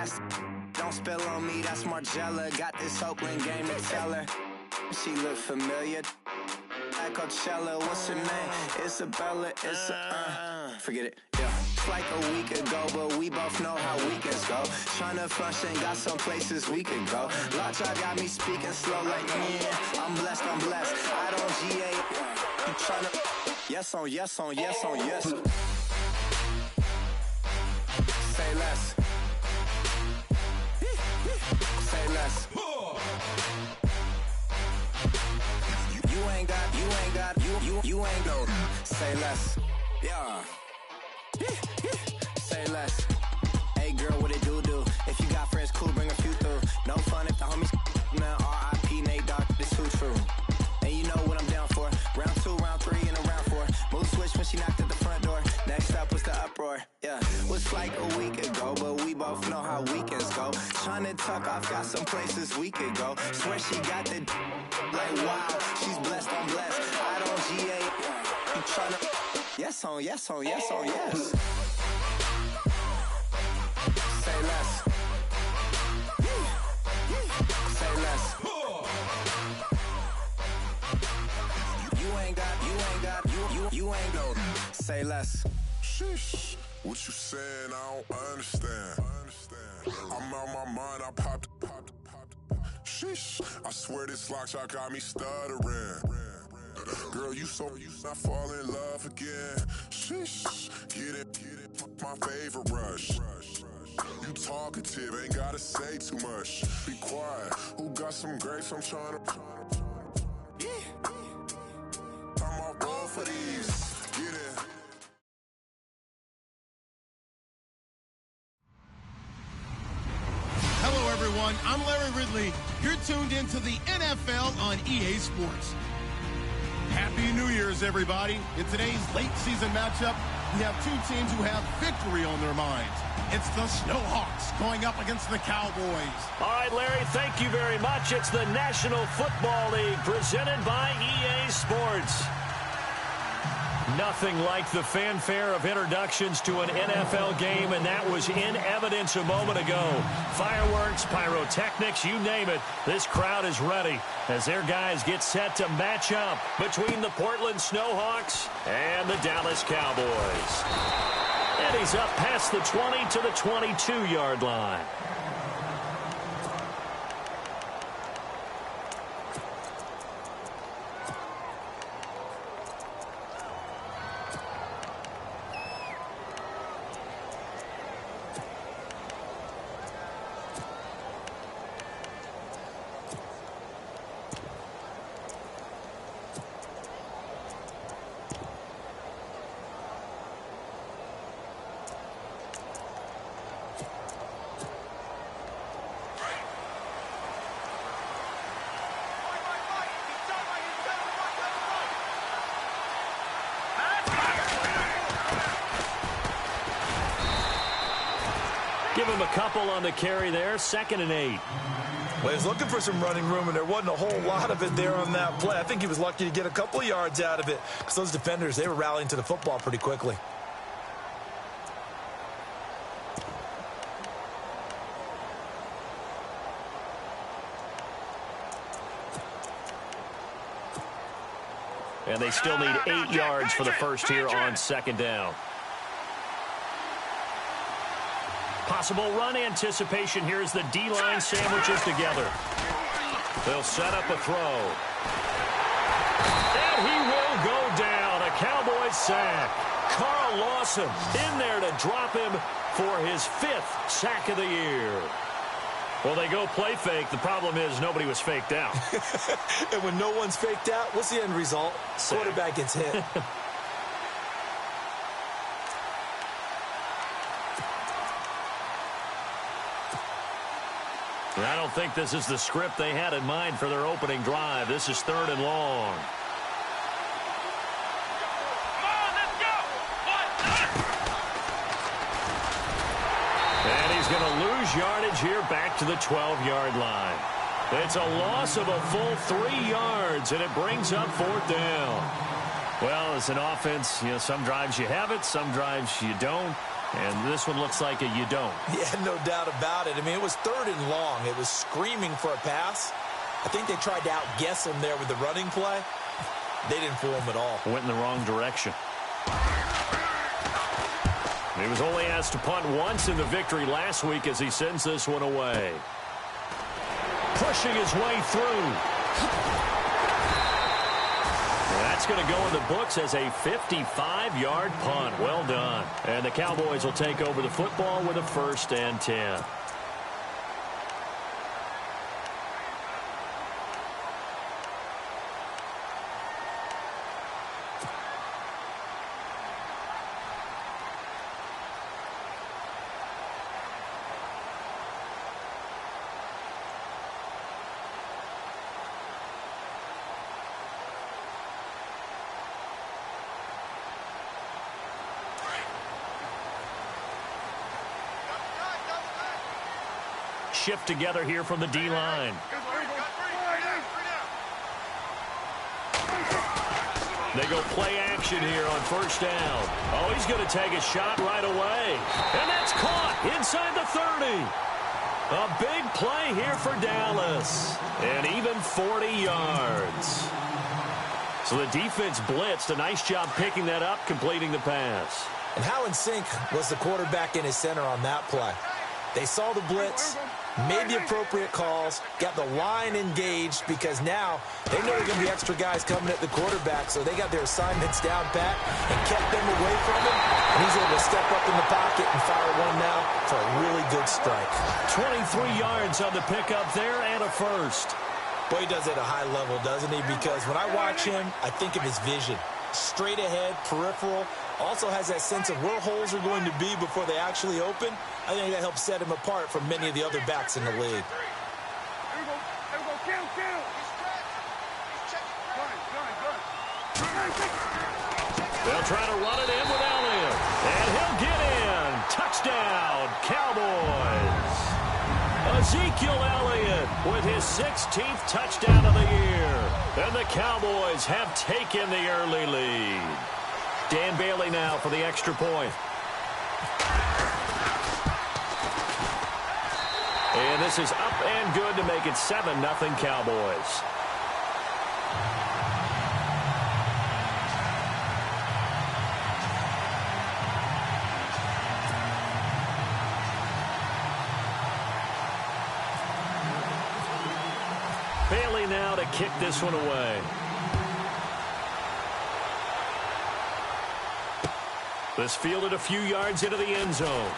That's don't spill on me, that's Margella. Got this Oakland game to tell her. She look familiar. At Coachella, what's her name? Isabella, forget it, yeah. It's like a week ago, but we both know how weekends go. Tryna function, got some places we could go. Lot y'all got me speaking slow like, yeah, I'm blessed. I don't GA, you tryna, yes on yes on yes on yes. Say less. Say less. You ain't go. Say less. Yeah. Say less. Hey girl, what it do? If you got friends, cool, bring a few through. No fun if the homies man. R.I.P. Nate Dogg, this too true. And you know what I'm down for. Round 2, round 3, and a round 4. Mood switch when she knocked at the front door. Next up was the uproar. Yeah, was like a week ago, but we both know how weekends go. Tryna tuck off, got some places we could go. Swear she got the like wow, she's blessed, I'm blessed. I don't GA, you tryna yes on yes on yes on yes. Say less. Say less. You ain't go. Say less. Sheesh. What you saying? I don't understand. I'm out my mind. I popped. Sheesh. I swear this lock shot got me stuttering. Girl, you not fall in love again. Sheesh. Get it. My favorite rush. You talkative, ain't gotta say too much. Be quiet. Who got some grapes? I'm trying to. I'm all roll for these. Get it. Hello, everyone. I'm Larry Ridley. You're tuned into the NFL on EA Sports. Happy New Year's, everybody. In today's late season matchup, we have two teams who have victory on their minds. It's the Snowhawks going up against the Cowboys. All right, Larry, thank you very much. It's the National Football League presented by EA Sports. Nothing like the fanfare of introductions to an NFL game, and that was in evidence a moment ago. Fireworks, pyrotechnics, you name it. This crowd is ready as their guys get set to match up between the Portland Snowhawks and the Dallas Cowboys. And he's up past the 20 to the 22-yard line. Give him a couple on the carry there, 2nd and 8. Well, he was looking for some running room, and there wasn't a whole lot of it there on that play. I think he was lucky to get a couple of yards out of it because those defenders, they were rallying to the football pretty quickly. And they still need 8 yards for the first here on 2nd down. Possible run anticipation here as the D-line sandwiches together. They'll set up a throw. And he will go down. A Cowboys sack. Carl Lawson in there to drop him for his 5th sack of the year. Well, they go play fake. The problem is nobody was faked out. And when no one's faked out, what's the end result? Sack. Quarterback gets hit. I don't think this is the script they had in mind for their opening drive. This is 3rd and long. Come on, let's go! And he's going to lose yardage here back to the 12-yard line. It's a loss of a full 3 yards, and it brings up 4th down. Well, as an offense, some drives you have it, some drives you don't. And this one looks like a you don't. Yeah, no doubt about it. I mean, it was 3rd and long. It was screaming for a pass. I think they tried to outguess him there with the running play. They didn't fool him at all. Went in the wrong direction. He was only asked to punt once in the victory last week as he sends this one away. Pushing his way through. That's going to go in the books as a 55-yard punt. Well done. And the Cowboys will take over the football with a 1st and 10. Shift together here from the D-line. They go play action here on 1st down. Oh, he's going to take a shot right away. And that's caught inside the 30. A big play here for Dallas. And even 40 yards. So the defense blitzed. A nice job picking that up, completing the pass. And how in sync was the quarterback in his center on that play? They saw the blitz, made the appropriate calls, got the line engaged because now they know there are going to be extra guys coming at the quarterback, so they got their assignments down pat and kept them away from him, and he's able to step up in the pocket and fire one now for a really good strike. 23 yards on the pickup there and a 1st. Boy, he does it at a high level, doesn't he? Because when I watch him, I think of his vision. Straight ahead, peripheral, also has that sense of where holes are going to be before they actually open. I think that helps set him apart from many of the other backs in the league. They'll try to run it in with Elliott. And he'll get in. Touchdown, Cowboys. Ezekiel Elliott with his 16th touchdown of the year. And the Cowboys have taken the early lead. Dan Bailey now for the extra point. And this is up and good to make it 7-0 Cowboys. Bailey now to kick this one away. This fielded a few yards into the end zone.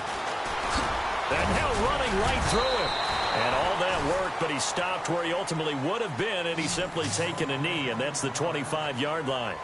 And now running right through him. And all that worked, but he stopped where he ultimately would have been, and he's simply taken a knee, and that's the 25-yard line.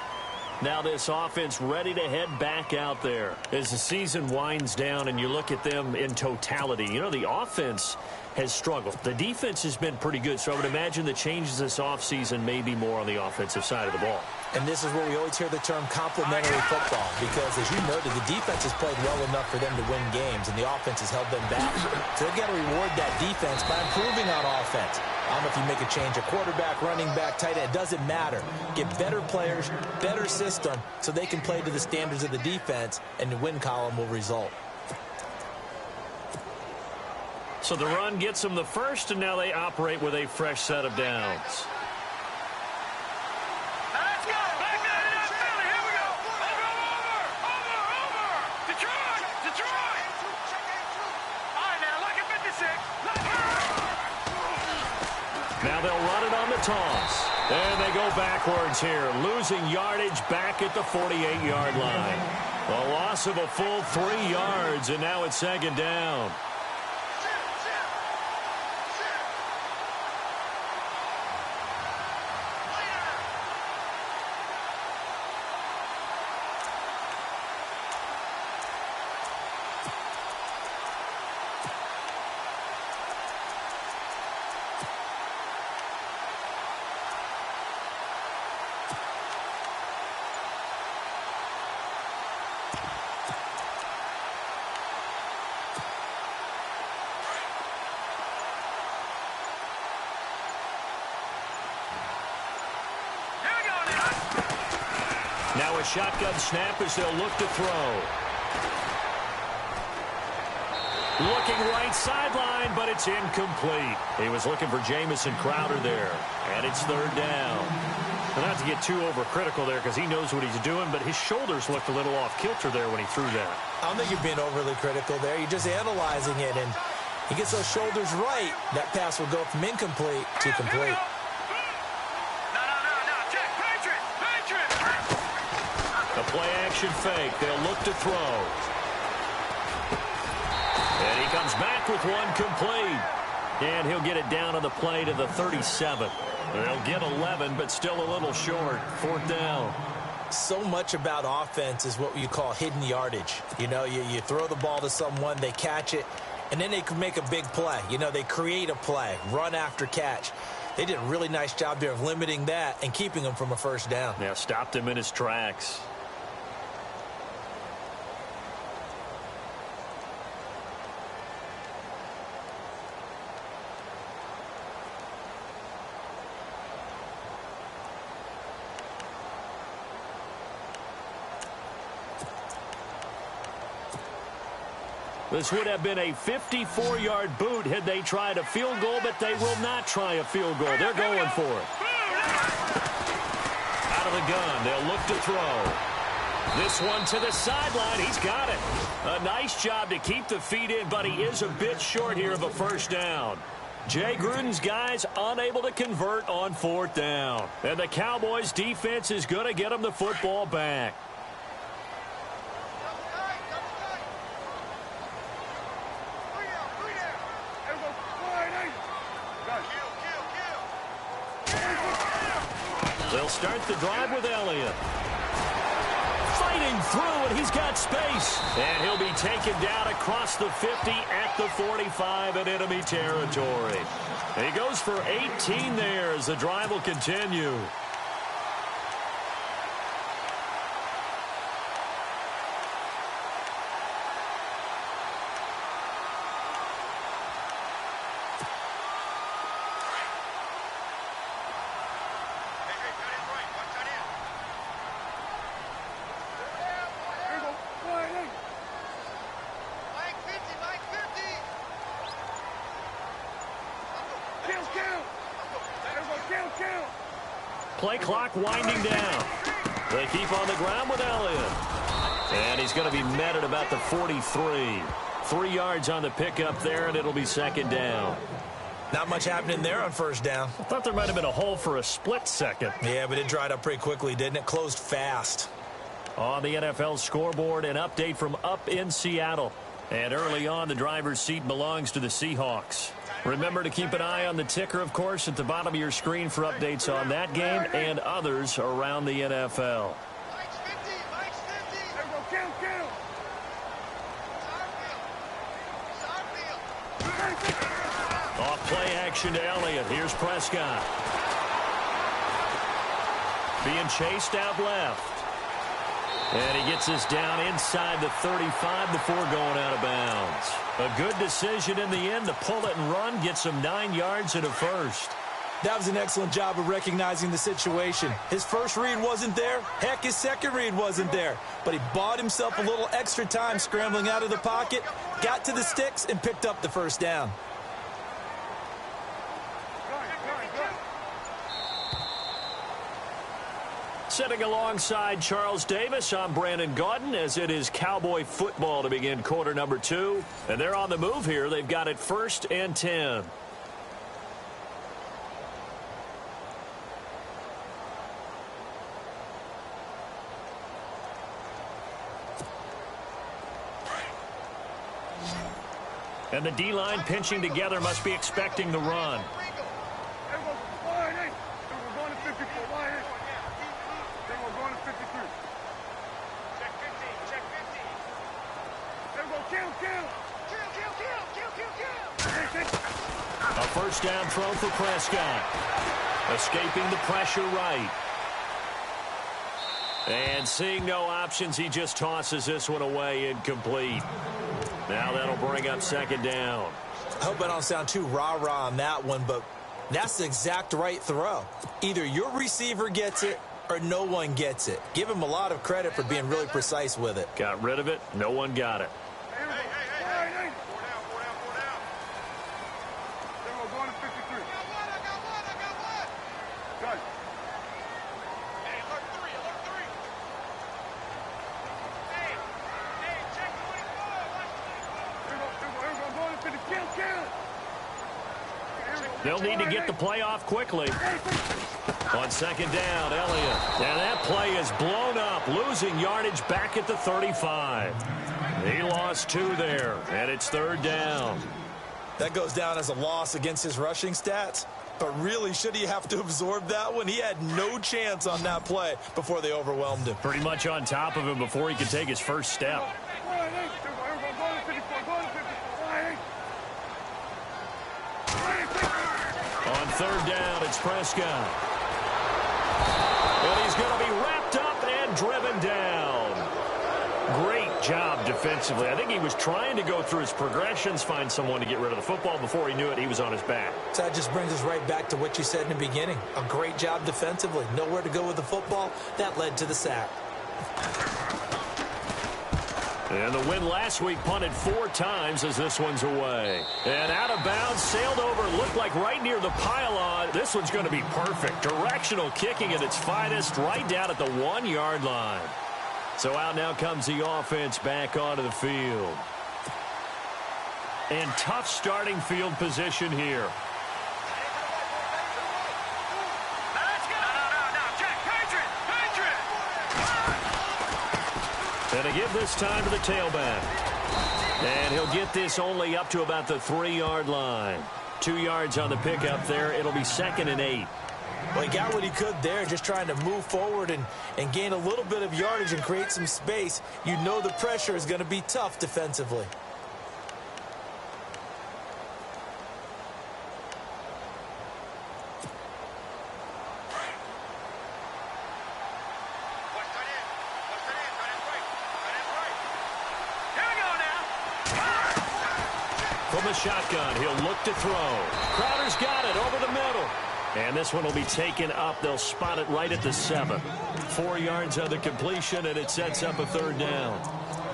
Now this offense ready to head back out there. As the season winds down and you look at them in totality, you know, the offense has struggled. The defense has been pretty good, so I would imagine the changes this offseason may be more on the offensive side of the ball. And this is where we always hear the term complementary football, because, as you noted, the defense has played well enough for them to win games, and the offense has held them back. So they've got to reward that defense by improving on offense. I don't know if you make a change, a quarterback, running back, tight end, it doesn't matter. Get better players, better system, so they can play to the standards of the defense, and the win column will result. So the run gets them the first, and now they operate with a fresh set of downs. Now they'll run it on the toss. And they go backwards here, losing yardage back at the 48-yard line. A loss of a full 3 yards, and now it's 2nd down. Now a shotgun snap as they'll look to throw. Looking right sideline, but it's incomplete. He was looking for Jamison Crowder there, and it's third down. And not to get too overcritical there because he knows what he's doing, but his shoulders looked a little off kilter there when he threw that. I don't think you're being overly critical there. You're just analyzing it, and he gets those shoulders right. That pass will go from incomplete to complete. A play-action fake. They'll look to throw. And he comes back with one complete. And he'll get it down on the play to the 37. They'll get 11, but still a little short. Fourth down. So much about offense is what you call hidden yardage. You know, you throw the ball to someone, they catch it, and then they can make a big play. You know, they create a play, run after catch. They did a really nice job there of limiting that and keeping him from a first down. Yeah, stopped him in his tracks. This would have been a 54-yard boot had they tried a field goal, but they will not try a field goal. They're going for it. Out of the gun, they'll look to throw. This one to the sideline. He's got it. A nice job to keep the feet in, but he is a bit short here of a first down. Jay Gruden's guys unable to convert on fourth down. And the Cowboys' defense is going to get them the football back. They'll start the drive with Elliott. Fighting through, and he's got space. And he'll be taken down across the 50 at the 45 in enemy territory. And he goes for 18 there as the drive will continue. Play clock winding down. They keep on the ground with Elliott. And he's going to be met at about the 43. 3 yards on the pickup there, and it'll be second down. Not much happening there on first down. I thought there might have been a hole for a split second. Yeah, but it dried up pretty quickly, didn't it? Closed fast. On the NFL scoreboard, an update from up in Seattle. And early on, the driver's seat belongs to the Seahawks. Remember to keep an eye on the ticker, of course, at the bottom of your screen for updates on that game and others around the NFL. Off play action to Elliott. Here's Prescott. Being chased out left. And he gets this down inside the 35 before going out of bounds. A good decision in the end to pull it and run, get some 9 yards and a first. That was an excellent job of recognizing the situation. His first read wasn't there. Heck, his second read wasn't there. But he bought himself a little extra time scrambling out of the pocket, got to the sticks, and picked up the first down. Sitting alongside Charles Davis, I'm Brandon Gaudin, as it is Cowboy football to begin quarter number 2. And they're on the move here. They've got it 1st and 10. And the D-line pinching together must be expecting the run. A first down throw for Prescott. Escaping the pressure right. And seeing no options, he just tosses this one away incomplete. Now that'll bring up second down. I hope I don't sound too rah-rah on that one, but that's the exact right throw. Either your receiver gets it or no one gets it. Give him a lot of credit for being really precise with it. Got rid of it. No one got it. They'll need to get the play off quickly. On second down, Elliott. And that play is blown up, losing yardage back at the 35. He lost 2 there, and it's third down. That goes down as a loss against his rushing stats. But really, should he have to absorb that one? He had no chance on that play before they overwhelmed him. Pretty much on top of him before he could take his first step. On third down, it's Prescott. And he's going to be wrapped up and driven down. Great job defensively. I think he was trying to go through his progressions, find someone to get rid of the football. Before he knew it, he was on his back. So that just brings us right back to what you said in the beginning. A great job defensively. Nowhere to go with the football. That led to the sack. And the win last week punted 4 times as this one's away. And out of bounds, sailed over, looked like right near the pylon. This one's going to be perfect. Directional kicking at its finest, right down at the 1-yard line. So out now comes the offense back onto the field. And tough starting field position here. And to give this time to the tailback. And he'll get this only up to about the 3-yard line. 2 yards on the pickup there. It'll be 2nd and 8. Well, he got what he could there, just trying to move forward and gain a little bit of yardage and create some space. You know the pressure is going to be tough defensively. From the shotgun, he'll look to throw. Crowder's got it over the middle. And this one will be taken up. They'll spot it right at the 7. 4 yards on the completion, and it sets up a third down.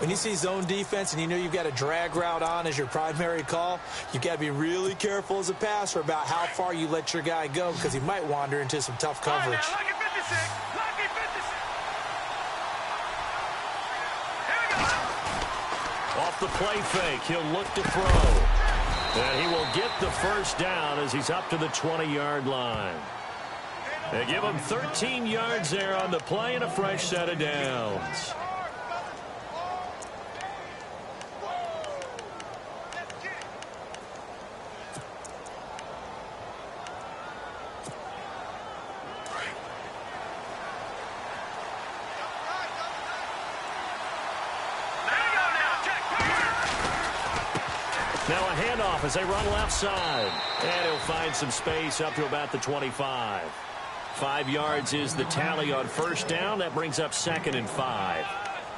When you see zone defense and you know you've got a drag route on as your primary call, you've got to be really careful as a passer about how far you let your guy go because he might wander into some tough coverage. Off the play fake, he'll look to throw. And he will get the first down as he's up to the 20-yard line. They give him 13 yards there on the play and a fresh set of downs. Now a handoff as they run left side. And he'll find some space up to about the 25. 5 yards is the tally on first down. That brings up 2nd and 5.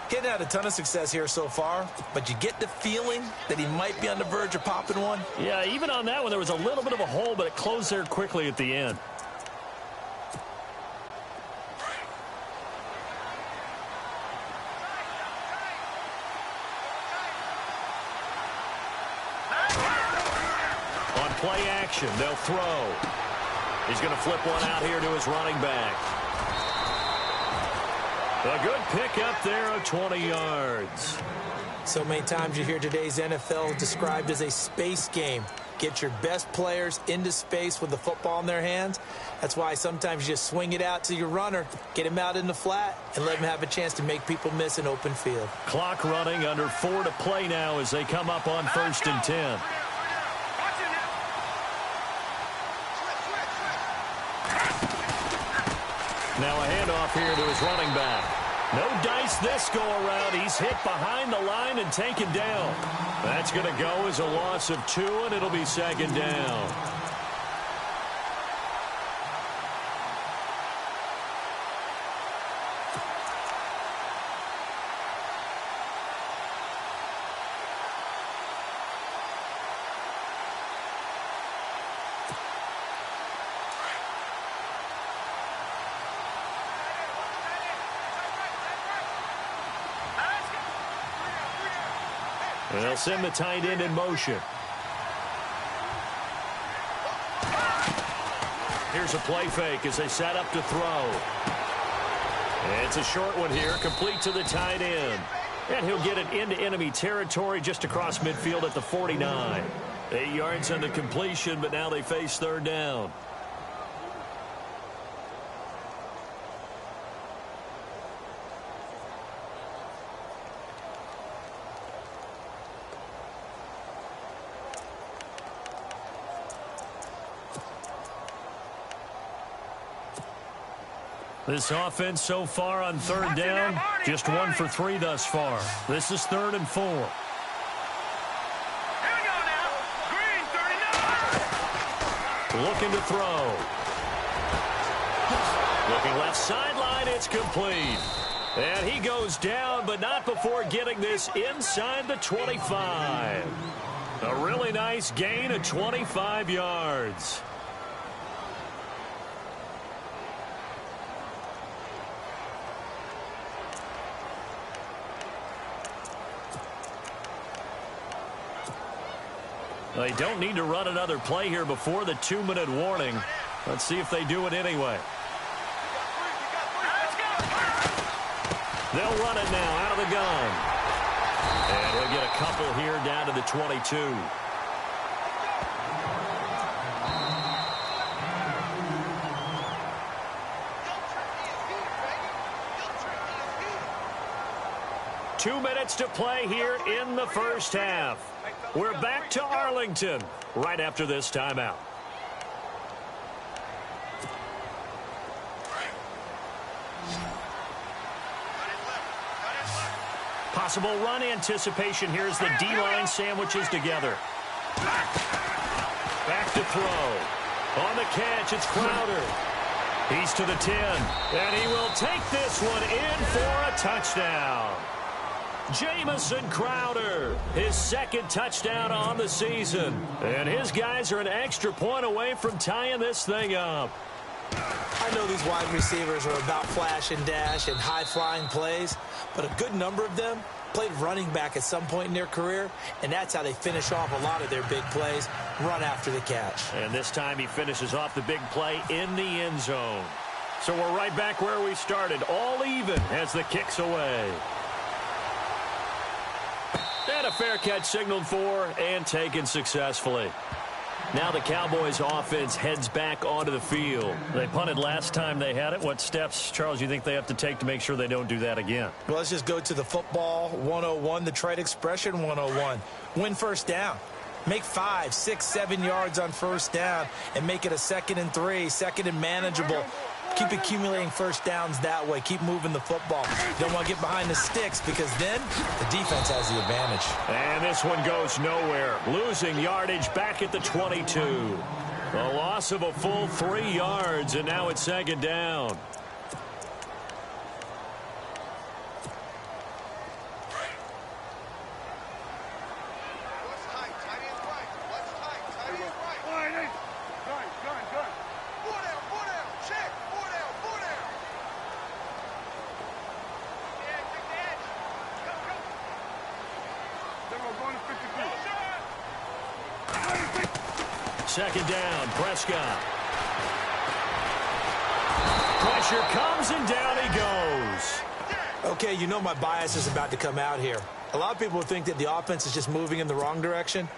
Getting had a ton of success here so far, but you get the feeling that he might be on the verge of popping one. Yeah, even on that one, there was a little bit of a hole, but it closed there quickly at the end. Play action, they'll throw. He's going to flip one out here to his running back. A good pickup there of 20 yards. So many times you hear today's NFL described as a space game. Get your best players into space with the football in their hands. That's why sometimes you just swing it out to your runner, get him out in the flat, and let him have a chance to make people miss an open field. Clock running, under 4 to play now as they come up on 1st and 10. Now a handoff here to his running back. No dice this go-around. He's hit behind the line and taken down. That's going to go as a loss of 2, and it'll be 2nd down. They'll send the tight end in motion. Here's a play fake as they set up to throw. It's a short one here, complete to the tight end. And he'll get it into enemy territory just across midfield at the 49. 8 yards on the completion, but now they face third down. This offense so far on third down, just 1 for 3 thus far. This is 3rd and 4. Here we go now. Green, 39. Looking to throw. Looking left sideline, it's complete. And he goes down, but not before getting this inside the 25. A really nice gain of 25 yards. They don't need to run another play here before the 2-minute warning. Let's see if they do it anyway. They'll run it now out of the gun. And he'll get a couple here down to the 22. Two minutes to play here in the first half. We're back to Arlington right after this timeout. Possible run anticipation here as the D-line sandwiches together. Back to throw. On the catch, it's Crowder. He's to the 10, and he will take this one in for a touchdown. Jamison Crowder, his 2nd touchdown on the season. And his guys are an extra point away from tying this thing up. I know these wide receivers are about flash and dash and high-flying plays, but a good number of them played running back at some point in their career, and that's how they finish off a lot of their big plays, run after the catch. And this time he finishes off the big play in the end zone. So we're right back where we started, all even as the kick's away. And a fair catch signaled for and taken successfully. Now the Cowboys offense heads back onto the field. They punted last time they had it. What steps, Charles, you think they have to take to make sure they don't do that again? Well, let's just go to the football 101, the trade expression 101. Win first down. Make 5, 6, 7 yards on first down and make it a 2nd and 3, 2nd and manageable. Keep accumulating first downs that way. Keep moving the football. You don't want to get behind the sticks because then the defense has the advantage. And this one goes nowhere. Losing yardage back at the 22. A loss of a full 3 yards, and now it's 2nd down. Second down, Prescott. Pressure comes and down he goes. Okay, you know my bias is about to come out here. A lot of people think that the offense is just moving in the wrong direction.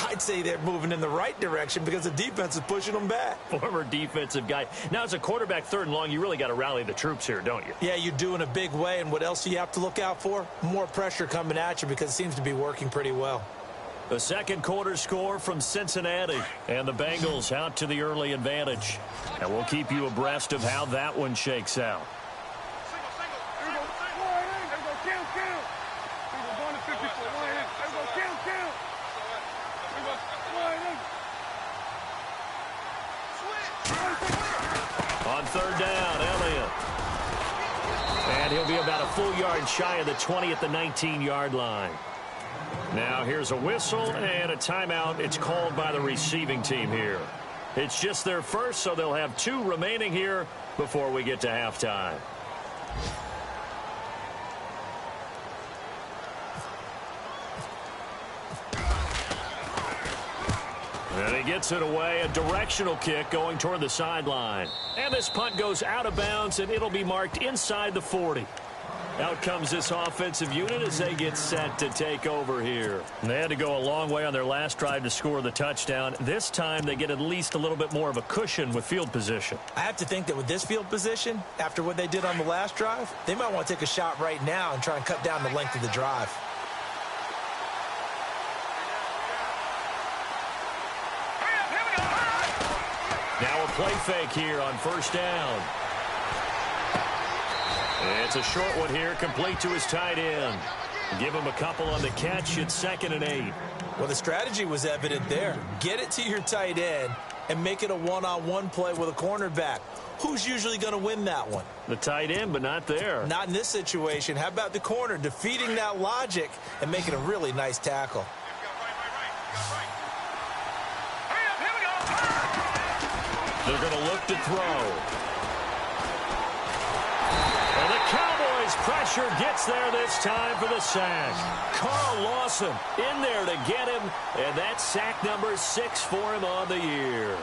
I'd say they're moving in the right direction because the defense is pushing them back. Former defensive guy. Now, as a quarterback 3rd and long, you really got to rally the troops here, don't you? Yeah, you do in a big way. And what else do you have to look out for? More pressure coming at you because it seems to be working pretty well. The 2nd quarter score from Cincinnati, and the Bengals out to the early advantage. And we'll keep you abreast of how that one shakes out. On 3rd down, Elliott. And he'll be about a full yard shy of the 20 at the 19-yard line. Now here's a whistle and a timeout. It's called by the receiving team here. It's just their first, so they'll have 2 remaining here before we get to halftime. And he gets it away, a directional kick going toward the sideline. And this punt goes out of bounds, and it'll be marked inside the 40. Out comes this offensive unit as they get set to take over here. And they had to go a long way on their last drive to score the touchdown. This time they get at least a little bit more of a cushion with field position. I have to think that with this field position, after what they did on the last drive, they might want to take a shot right now and try and cut down the length of the drive. Now a play fake here on first down. It's a short one here, complete to his tight end. Give him a couple on the catch. It's 2nd and 8. Well, the strategy was evident there. Get it to your tight end and make it a one-on-one play with a cornerback. Who's usually going to win that one? The tight end, but not there. Not in this situation. How about the corner defeating that logic and making a really nice tackle? They're going to look to throw. And the Cowboys pressure gets there this time for the sack. Carl Lawson in there to get him, and that's sack number 6 for him on the year.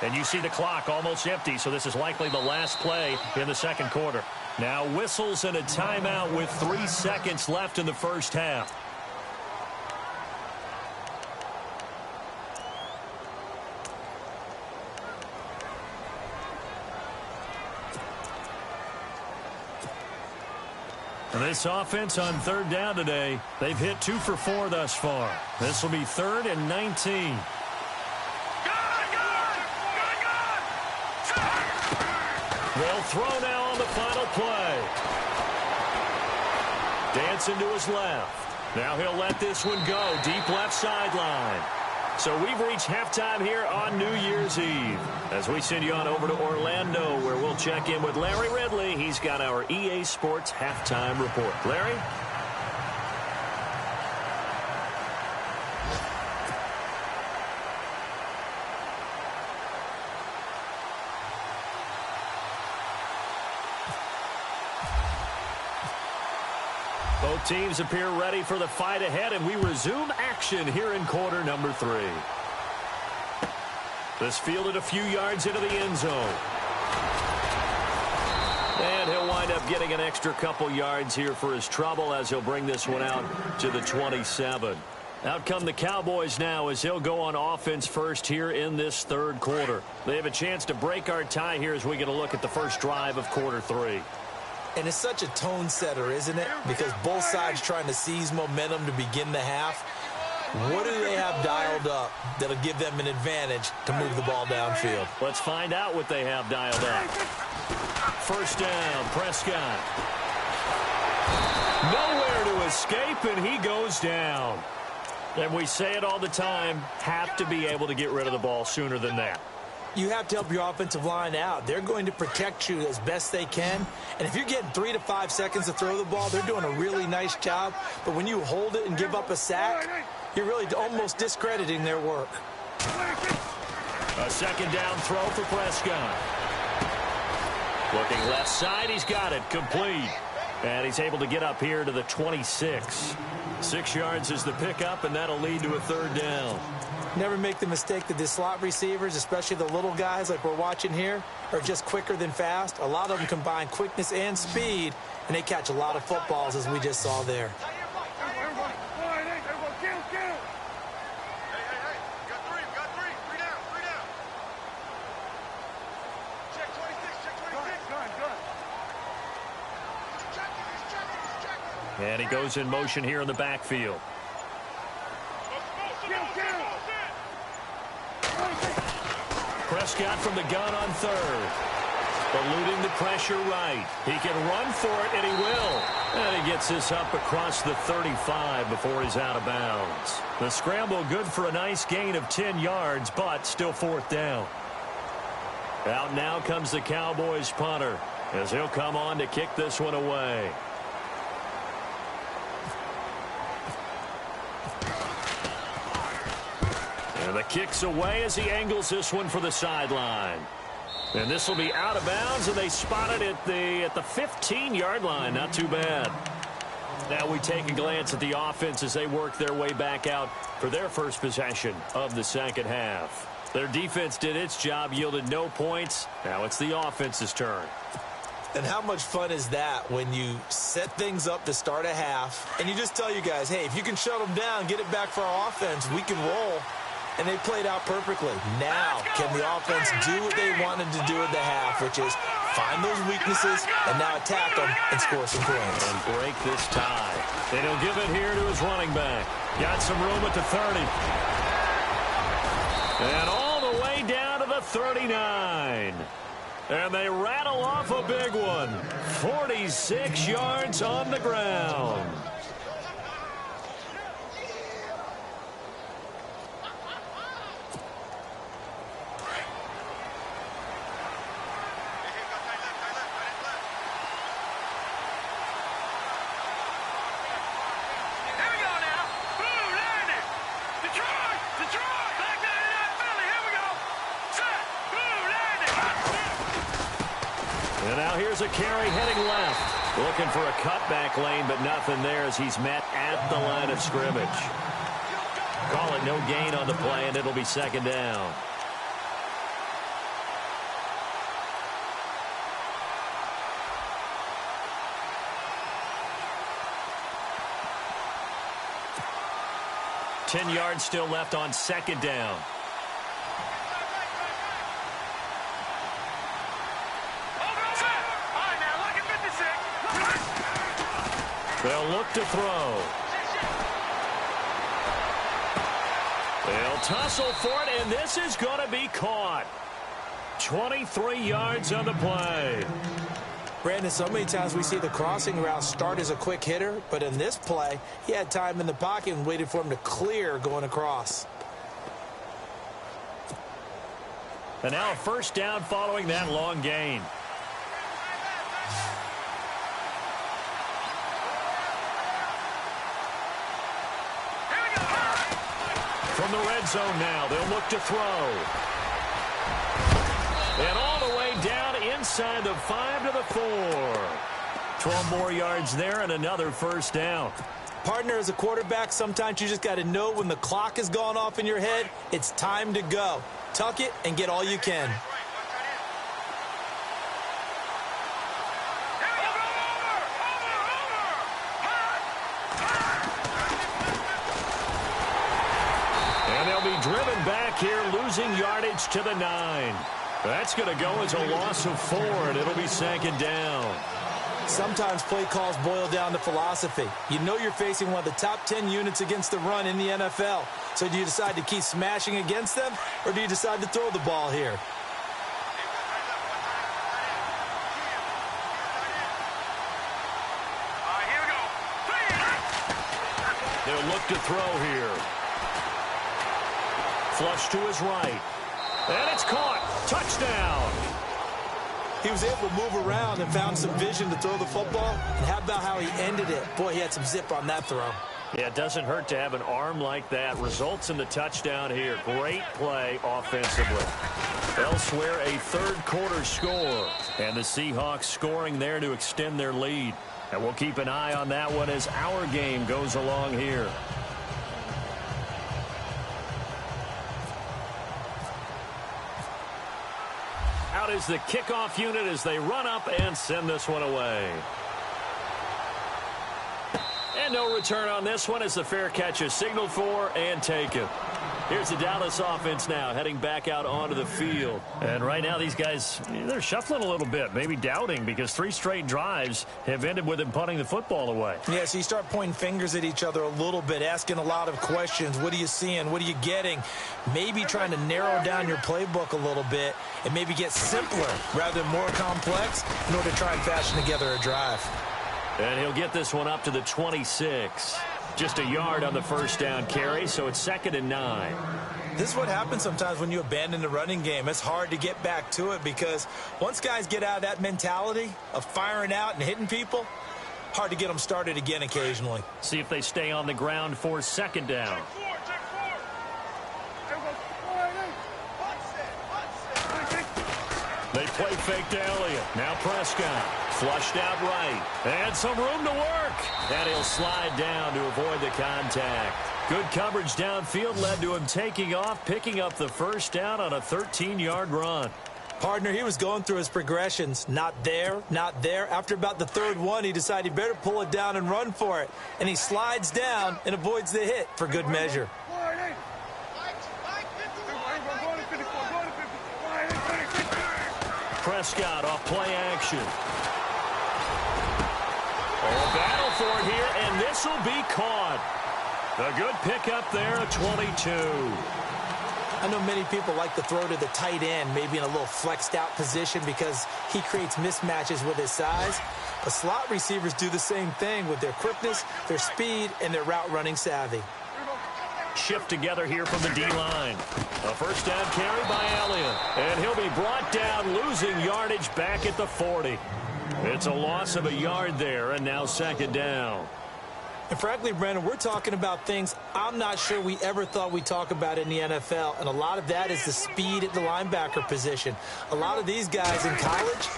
And you see the clock almost empty, so this is likely the last play in the second quarter. Now whistles and a timeout with 3 seconds left in the first half. And this offense on third down today, they've hit 2 for 4 thus far. This will be 3rd and 19. They'll throw now on the final play. Dancing to his left. Now he'll let this one go. Deep left sideline. So we've reached halftime here on New Year's Eve. As we send you on over to Orlando, where we'll check in with Larry Ridley. He's got our EA Sports halftime report. Larry? Both teams appear ready for the fight ahead, and we resume action here in quarter number 3. This fielded a few yards into the end zone. And he'll wind up getting an extra couple yards here for his trouble as he'll bring this one out to the 27. Out come the Cowboys now as they'll go on offense first here in this third quarter. They have a chance to break our tie here as we get a look at the first drive of quarter 3. And it's such a tone setter, isn't it? Because both sides trying to seize momentum to begin the half. What do they have dialed up that'll give them an advantage to move the ball downfield? Let's find out what they have dialed up. First down, Prescott. Nowhere to escape, and he goes down. And we say it all the time, have to be able to get rid of the ball sooner than that. You have to help your offensive line out. They're going to protect you as best they can. And if you're getting 3 to 5 seconds to throw the ball, they're doing a really nice job. But when you hold it and give up a sack, you're really almost discrediting their work. A second down throw for Prescott. Looking left side, he's got it, complete. And he's able to get up here to the 26. 6 yards is the pickup, and that'll lead to a third down. Never make the mistake that the slot receivers, especially the little guys like we're watching here, are just quicker than fast. A lot of them combine quickness and speed, and they catch a lot of footballs, as we just saw there. And he goes in motion here in the backfield. Prescott from the gun on third. Eluding the pressure right. He can run for it, and he will. And he gets this up across the 35 before he's out of bounds. The scramble good for a nice gain of 10 yards, but still fourth down. Out now comes the Cowboys punter as he'll come on to kick this one away. And the kick's away as he angles this one for the sideline. And this will be out of bounds, and they spot it at the 15-yard line. Not too bad. Now we take a glance at the offense as they work their way back out for their first possession of the second half. Their defense did its job, yielded no points. Now it's the offense's turn. And how much fun is that when you set things up to start a half, and you just tell you guys, hey, if you can shut them down, get it back for our offense, we can roll. And they played out perfectly. Now, can the offense do what they wanted to do at the half, which is find those weaknesses and now attack them and score some points. And break this tie. And he'll give it here to his running back. Got some room at the 30. And all the way down to the 39. And they rattle off a big one. 46 yards on the ground. And now here's a carry heading left. Looking for a cutback lane, but nothing there as he's met at the line of scrimmage. Call it no gain on the play, and it'll be second down. Ten yards still left on second down. They'll look to throw. They'll tussle for it, and this is going to be caught. 23 yards on the play. Brandon, so many times we see the crossing route start as a quick hitter, but in this play, he had time in the pocket and waited for him to clear going across. And now a first down following that long gain. From the red zone now, they'll look to throw. And all the way down inside the 5 to the 4. 12 more yards there and another first down. Partner, as a quarterback, sometimes you just got to know when the clock has gone off in your head, it's time to go. Tuck it and get all you can. Driven back here, losing yardage to the 9. That's going to go as a loss of 4, and it'll be second down. Sometimes play calls boil down to philosophy. You know you're facing one of the top 10 units against the run in the NFL. So do you decide to keep smashing against them, or do you decide to throw the ball here? They'll look to throw here. Flush to his right. And it's caught. Touchdown. He was able to move around and found some vision to throw the football. And how about how he ended it? Boy, he had some zip on that throw. Yeah, it doesn't hurt to have an arm like that. Results in the touchdown here. Great play offensively. Elsewhere, a third-quarter score. And the Seahawks scoring there to extend their lead. And we'll keep an eye on that one as our game goes along here. Out is the kickoff unit as they run up and send this one away. And no return on this one as the fair catch is signaled for and taken. Here's the Dallas offense now heading back out onto the field. And right now these guys, they're shuffling a little bit, maybe doubting because 3 straight drives have ended with them punting the football away. Yeah, so you start pointing fingers at each other a little bit, asking a lot of questions. What are you seeing? What are you getting? Maybe trying to narrow down your playbook a little bit and maybe get simpler rather than more complex in order to try and fashion together a drive. And he'll get this one up to the 26. Just a yard on the first down carry, so it's 2nd and 9. This is what happens sometimes when you abandon the running game. It's hard to get back to it because once guys get out of that mentality of firing out and hitting people, hard to get them started again occasionally. See if they stay on the ground for 2nd down. They play fake to Elliott. Now Prescott. Flushed out right. And some room to work. And he'll slide down to avoid the contact. Good coverage downfield led to him taking off, picking up the first down on a 13-yard run. Partner, he was going through his progressions. Not there, not there. After about the third one, he decided he better pull it down and run for it. And he slides down and avoids the hit for good measure. Prescott off play action. Oh, battle for it here, and this will be caught. A good pickup there, a 22. I know many people like to throw to the tight end, maybe in a little flexed out position because he creates mismatches with his size. But slot receivers do the same thing with their quickness, their speed, and their route running savvy. Shift together here from the D-line. A first down carry by Elliott. And he'll be brought down, losing yardage back at the 40. It's a loss of a yard there, and now second down. And frankly, Brandon, we're talking about things I'm not sure we ever thought we'd talk about in the NFL. And a lot of that is the speed at the linebacker position. A lot of these guys in college,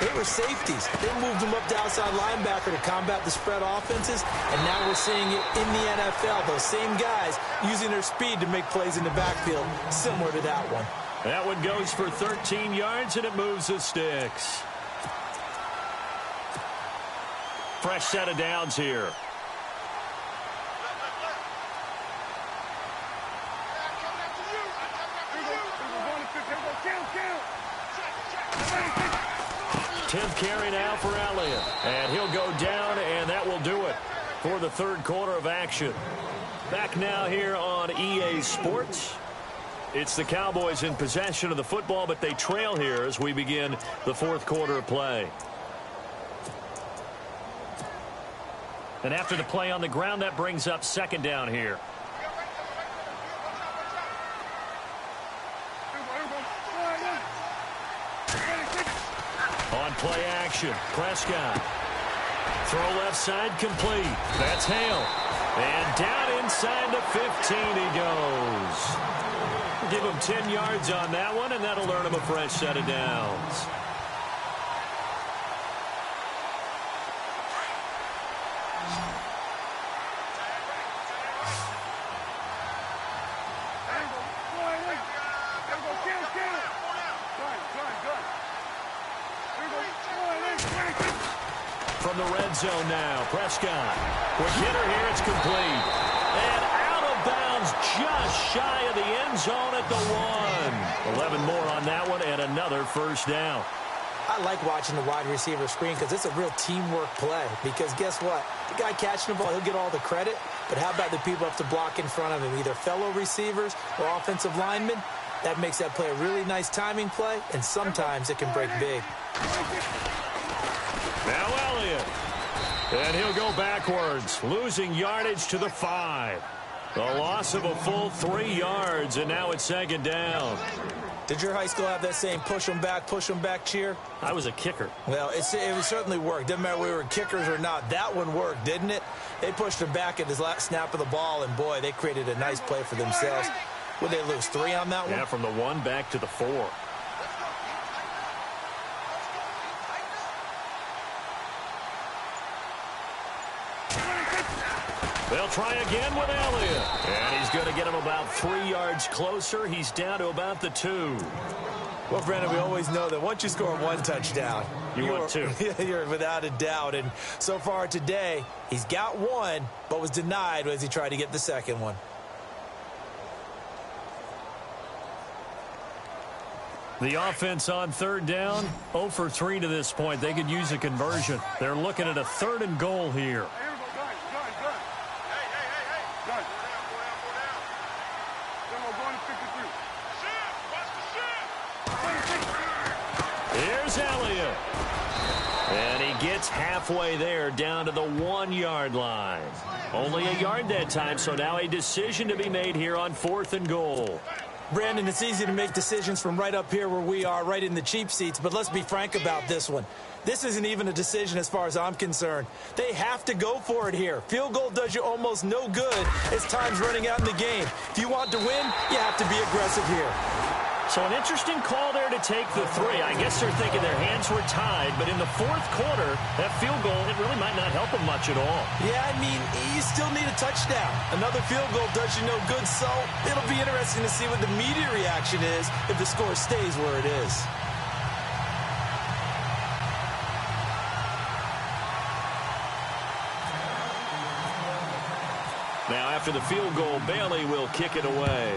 they were safeties. They moved them up to outside linebacker to combat the spread offenses. And now we're seeing it in the NFL. Those same guys using their speed to make plays in the backfield, similar to that one. That one goes for 13 yards, and it moves the sticks. Fresh set of downs here. Tenth carry now for Elliott. And he'll go down, and that will do it for the third quarter of action. Back now here on EA Sports. It's the Cowboys in possession of the football, but they trail here as we begin the fourth quarter of play. And after the play on the ground, that brings up second down here. On play action, Prescott. Throw left side complete. That's Hale. And down inside the 15 he goes. Give him 10 yards on that one, and that'll earn him a fresh set of downs. From the red zone now, Prescott. Quick hitter here, it's complete. And out of bounds, just shy of the end zone at the 1. 11 more on that one, and another first down. I like watching the wide receiver screen because it's a real teamwork play. Because guess what? The guy catching the ball, he'll get all the credit. But how about the people have to block in front of him, either fellow receivers or offensive linemen? That makes that play a really nice timing play, and sometimes it can break big. Now Elliott. And he'll go backwards, losing yardage to the 5. The loss of a full 3 yards, and now it's second down. Did your high school have that same push 'em back cheer? I was a kicker. Well, it certainly worked. Didn't matter if we were kickers or not. That one worked, didn't it? They pushed him back at his last snap of the ball, and boy, they created a nice play for themselves. Would they lose 3 on that one? Yeah, from the 1 back to the 4. They'll try again with Elliott. And he's going to get him about 3 yards closer. He's down to about the 2. Well, Brandon, we always know that once you score 1 touchdown, you want 2. You're without a doubt. And so far today, he's got 1, but was denied as he tried to get the second one. The offense on third down, 0 for 3 to this point. They could use a conversion. They're looking at a 3rd and goal here. Here's Elliott. And he gets halfway there, down to the 1-yard line. Only a yard that time, so now a decision to be made here on 4th and goal. Brandon, it's easy to make decisions from right up here where we are, right in the cheap seats, but let's be frank about this one. This isn't even a decision as far as I'm concerned. They have to go for it here. Field goal does you almost no good as time's running out in the game. If you want to win, you have to be aggressive here. So an interesting call there to take the three. I guess they're thinking their hands were tied, but in the fourth quarter, that field goal, it really might not help them much at all. Yeah, I mean, you still need a touchdown. Another field goal does you no good, so it'll be interesting to see what the media reaction is if the score stays where it is. Now, after the field goal, Bailey will kick it away.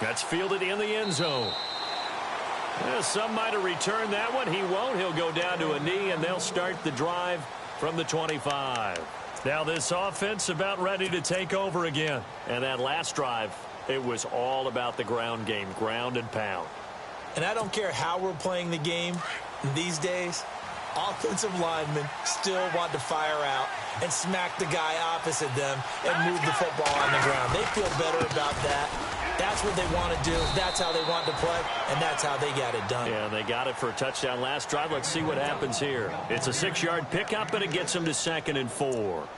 That's fielded in the end zone. Yeah, some might have returned that one. He won't. He'll go down to a knee, and they'll start the drive from the 25. Now this offense about ready to take over again. And that last drive, it was all about the ground game, ground and pound. And I don't care how we're playing the game these days, offensive linemen still want to fire out and smack the guy opposite them and move the football on the ground. They feel better about that. That's what they want to do. That's how they want to play, and that's how they got it done. Yeah, they got it for a touchdown last drive. Let's see what happens here. It's a 6-yard pickup, and it gets them to 2nd and 4.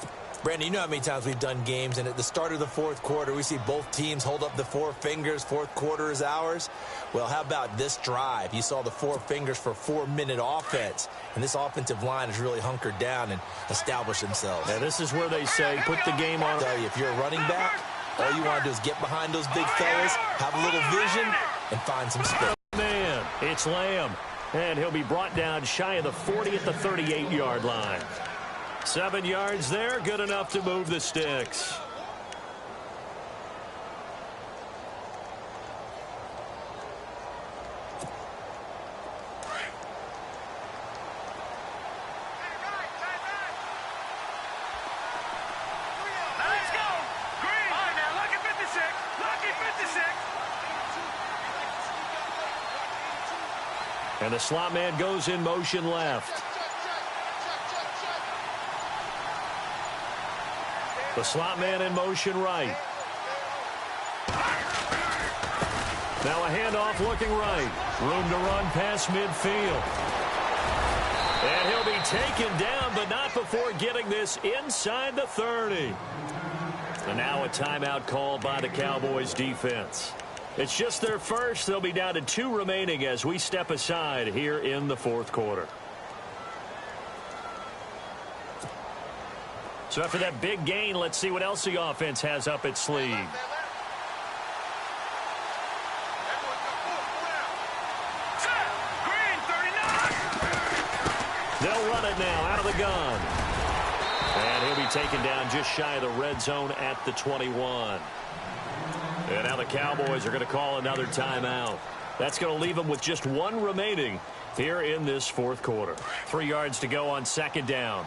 Brandon, you know how many times we've done games, and at the start of the fourth quarter, we see both teams hold up the 4 fingers, fourth quarter is ours. Well, how about this drive? You saw the 4 fingers for 4-minute offense, and this offensive line has really hunkered down and established themselves. Yeah, this is where they say put the game on. I'll tell you, if you're a running back, all you want to do is get behind those big fellas, have a little vision, and find some space. Man, it's Lamb, and he'll be brought down shy of the 40 at the 38-yard line. 7 yards there, good enough to move the sticks. And the slot man goes in motion left. The slot man in motion right. Now a handoff looking right. Room to run past midfield. And he'll be taken down, but not before getting this inside the 30. And now a timeout called by the Cowboys defense. It's just their first. They'll be down to 2 remaining as we step aside here in the fourth quarter. So after that big gain, let's see what else the offense has up its sleeve. They'll run it now out of the gun. And he'll be taken down just shy of the red zone at the 21. And now the Cowboys are going to call another timeout. That's going to leave them with just 1 remaining here in this fourth quarter. 3 yards to go on 2nd down.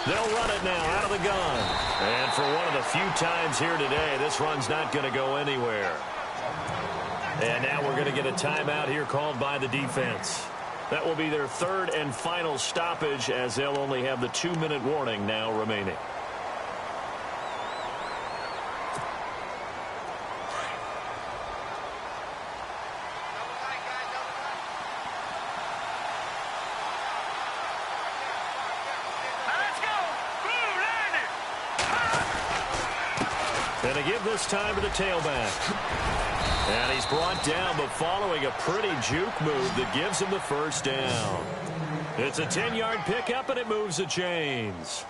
They'll run it now out of the gun. And for one of the few times here today, this run's not going to go anywhere. And now we're going to get a timeout here called by the defense. That will be their 3rd and final stoppage as they'll only have the 2-minute warning now remaining. And to give this time to the tailback. And he's brought down, but following a pretty juke move that gives him the 1st down. It's a 10-yard pickup, and it moves the chains.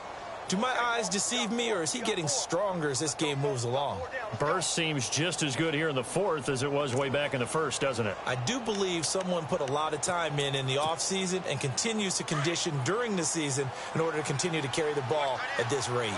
Do my eyes deceive me, or is he getting stronger as this game moves along? Burst seems just as good here in the 4th as it was way back in the 1st, doesn't it? I do believe someone put a lot of time in the offseason and continues to condition during the season in order to continue to carry the ball at this rate.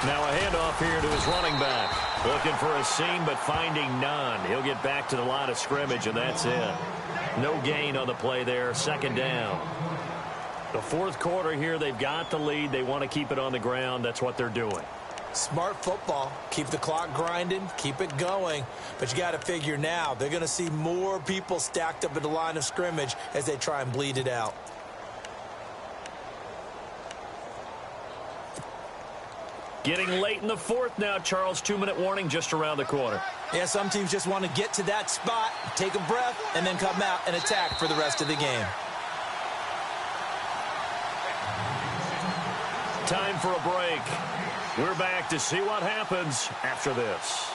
Now a handoff here to his running back. Looking for a seam, but finding none. He'll get back to the line of scrimmage, and that's it. No gain on the play there. 2nd down. The fourth quarter here, they've got the lead. They want to keep it on the ground. That's what they're doing. Smart football. Keep the clock grinding. Keep it going. But you got to figure now, they're going to see more people stacked up at the line of scrimmage as they try and bleed it out. Getting late in the fourth now, Charles. 2-minute warning just around the corner. Yeah, some teams just want to get to that spot, take a breath, and then come out and attack for the rest of the game. Time for a break. We're back to see what happens after this.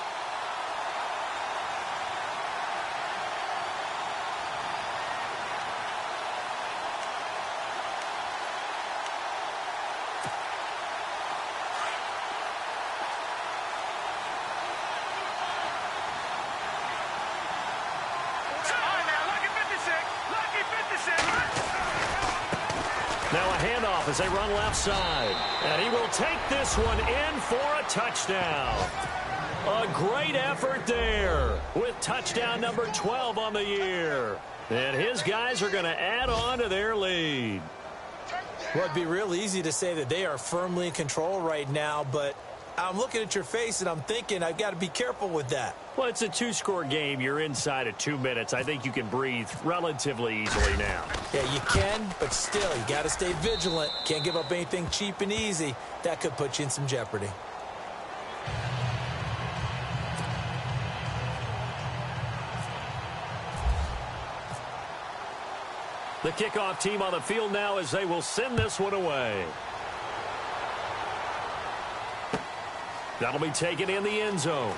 Now a handoff as they run left side. And he will take this one in for a touchdown. A great effort there with touchdown number 12 on the year. And his guys are going to add on to their lead. Well, it'd be real easy to say that they are firmly in control right now, but I'm looking at your face and I'm thinking I've got to be careful with that. Well, it's a 2-score game. You're inside of 2 minutes. I think you can breathe relatively easily now. Yeah, you can, but still, you got to stay vigilant. Can't give up anything cheap and easy. That could put you in some jeopardy. The kickoff team on the field now as they will send this one away. That'll be taken in the end zone.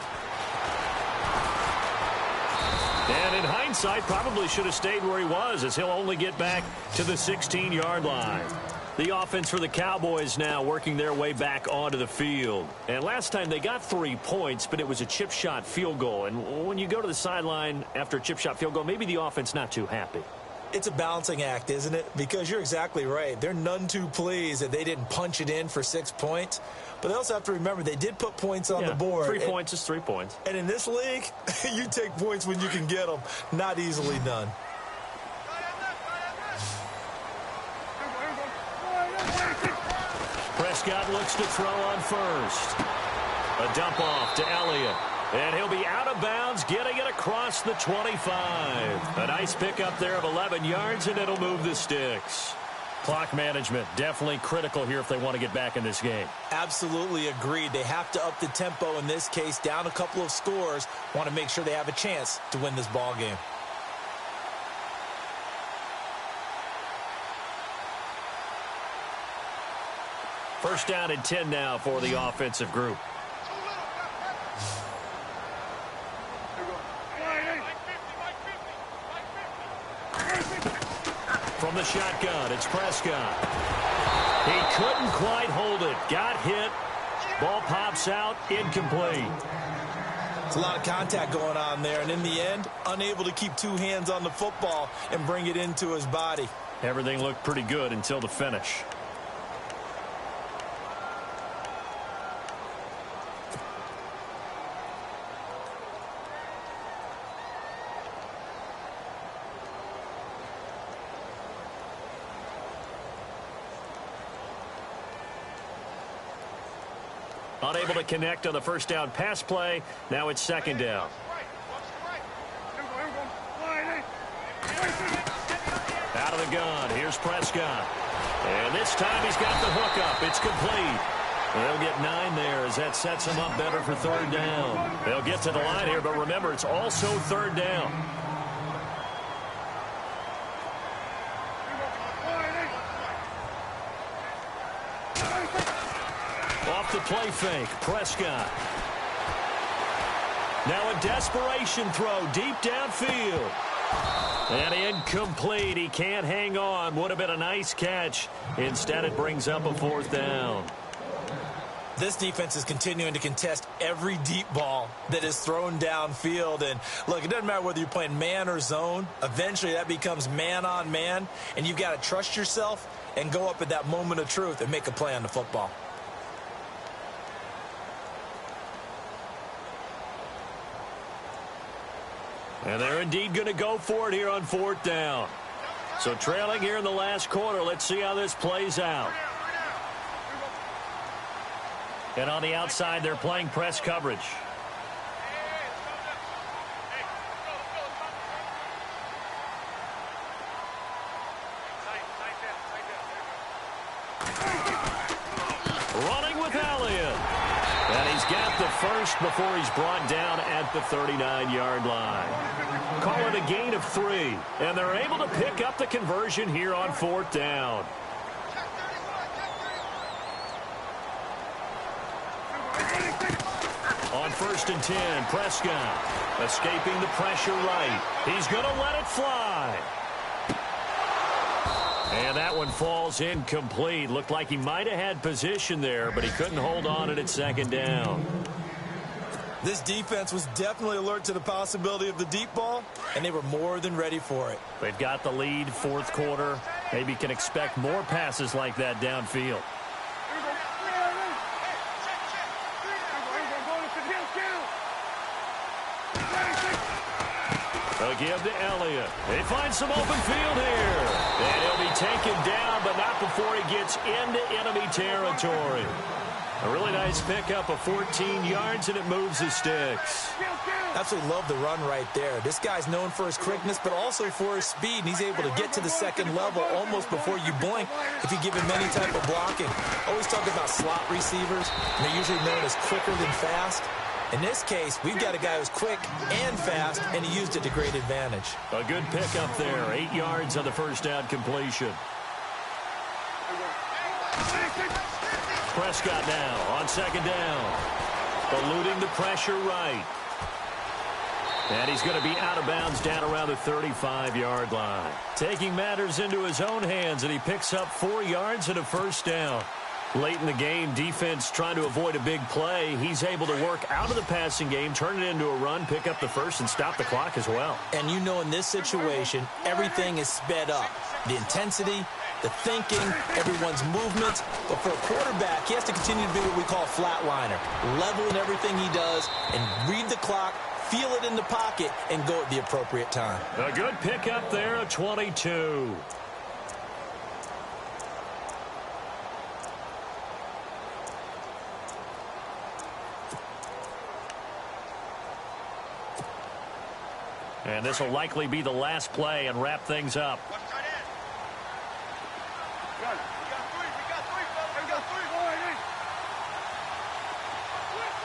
And in hindsight, probably should have stayed where he was, as he'll only get back to the 16-yard line. The offense for the Cowboys now working their way back onto the field. And last time they got 3 points, but it was a chip shot field goal. And when you go to the sideline after a chip shot field goal, maybe the offense not too happy. It's a balancing act, isn't it? Because you're exactly right. They're none too pleased that they didn't punch it in for 6 points. But they also have to remember they did put points on the board. 3 points is 3 points. And in this league, you take points when you can get them. Not easily done. Prescott looks to throw on first. A dump off to Elliott. And he'll be out of bounds, getting it across the 25. A nice pickup there of 11 yards, and it'll move the sticks. Clock management definitely critical here if they want to get back in this game. Absolutely agreed. They have to up the tempo in this case, down a couple of scores. Want to make sure they have a chance to win this ball game. First down and 10 now for the offensive group. From the shotgun, it's Prescott. He couldn't quite hold it. Got hit. Ball pops out, incomplete. It's a lot of contact going on there, and in the end, unable to keep two hands on the football and bring it into his body. Everything looked pretty good until the finish. Unable to connect on the first down pass play. Now it's second down. Out of the gun. Here's Prescott. And this time he's got the hook up. It's complete. They'll get 9 there as that sets them up better for third down. They'll get to the line here, but remember, it's also third down. Off the play fake, Prescott. Now a desperation throw deep downfield. And incomplete. He can't hang on. Would have been a nice catch. Instead, it brings up a fourth down. This defense is continuing to contest every deep ball that is thrown downfield. And look, it doesn't matter whether you're playing man or zone. Eventually, that becomes man on man. And you've got to trust yourself and go up at that moment of truth and make a play on the football. And they're indeed going to go for it here on fourth down. So trailing here in the last quarter. Let's see how this plays out. And on the outside, they're playing press coverage. Running with Elliott. first before he's brought down at the 39-yard line. Call it a gain of 3, and they're able to pick up the conversion here on 4th down. On 1st and 10, Prescott escaping the pressure right. He's going to let it fly. And that one falls incomplete. Looked like he might have had position there, but he couldn't hold on at 2nd down. This defense was definitely alert to the possibility of the deep ball, and they were more than ready for it. They've got the lead, 4th quarter. Maybe can expect more passes like that downfield. They'll give to Elliott. They find some open field here. And he'll be taken down, but not before he gets into enemy territory. A really nice pickup of 14 yards, and it moves the sticks. Absolutely love the run right there. This guy's known for his quickness, but also for his speed. And he's able to get to the 2nd level almost before you blink if you give him any type of blocking. Always talk about slot receivers, and they're usually known as quicker than fast. In this case, we've got a guy who's quick and fast, and he used it to great advantage. A good pickup there. 8 yards on the first down completion. Prescott now on 2nd down. Eluding the pressure right. And he's going to be out of bounds down around the 35-yard line. Taking matters into his own hands, and he picks up 4 yards and a 1st down. Late in the game, defense trying to avoid a big play. He's able to work out of the passing game, turn it into a run, pick up the 1st, and stop the clock as well. And you know in this situation, everything is sped up. The intensity, the thinking, everyone's movements. But for a quarterback, he has to continue to be what we call a flatliner. Level in everything he does and read the clock, feel it in the pocket, and go at the appropriate time. A good pickup there, a 22. And this will likely be the last play and wrap things up.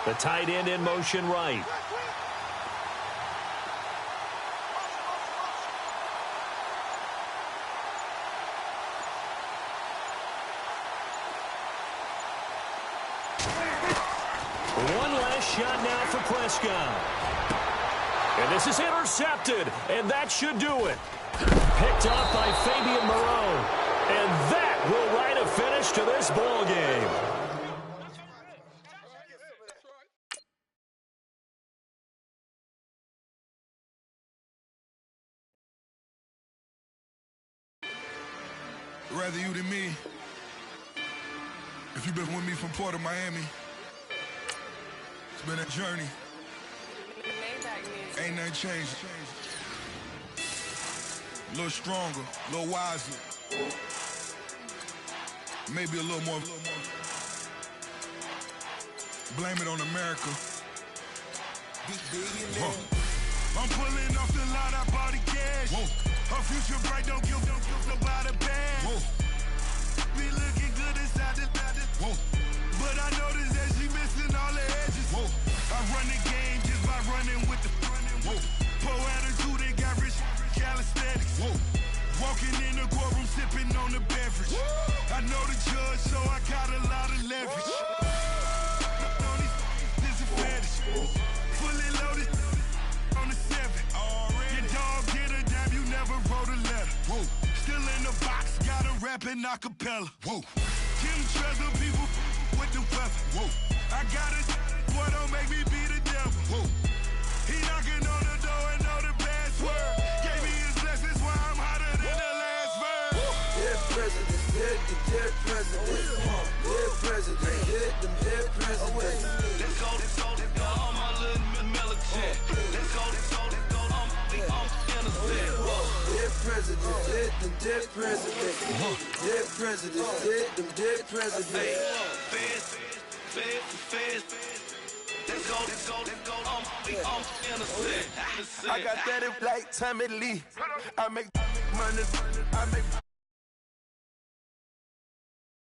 The tight end in motion right. One last shot now for Prescott. And this is intercepted, and that should do it. Picked off by Fabian Moreau. And that will write a finish to this ball game. Rather you than me. If you've been with me from Port of Miami, it's been a journey. Ain't nothing changed. A little stronger, a little wiser. Maybe a little more. Blame it on America. I'm pulling off the lot, I bought the cash. Whoa. Her future bright, don't give nobody bad. Whoa. Be looking good inside the whoa. But I noticed that she missing all the edges. Whoa. I run the game just by running with the whoa. Poor attitude, they got rich calisthenics. Whoa. Walking in the courtroom, sipping on the beverage. Whoa. I know the judge, so I got a lot of leverage. This is fetish. Fully loaded on the 7. Your dog did a dab, you never wrote a letter. Whoa. Still in the box, got a rapping acapella. Whoa. Kim Treasure, people with the weapon. Whoa. I got it, boy, don't make me be the devil. Whoa. He knocking on the door and know the password. Gave me his blessings while I'm hotter than the last verse. Dead president, dead president. Dead president, dead president. Let's go, all my little militant. Let's go, I'm innocent. Dead president, dead president. Dead president, dead president. Feds. Let's go, I'm innocent. I got that like Tommy Lee. I make money, I make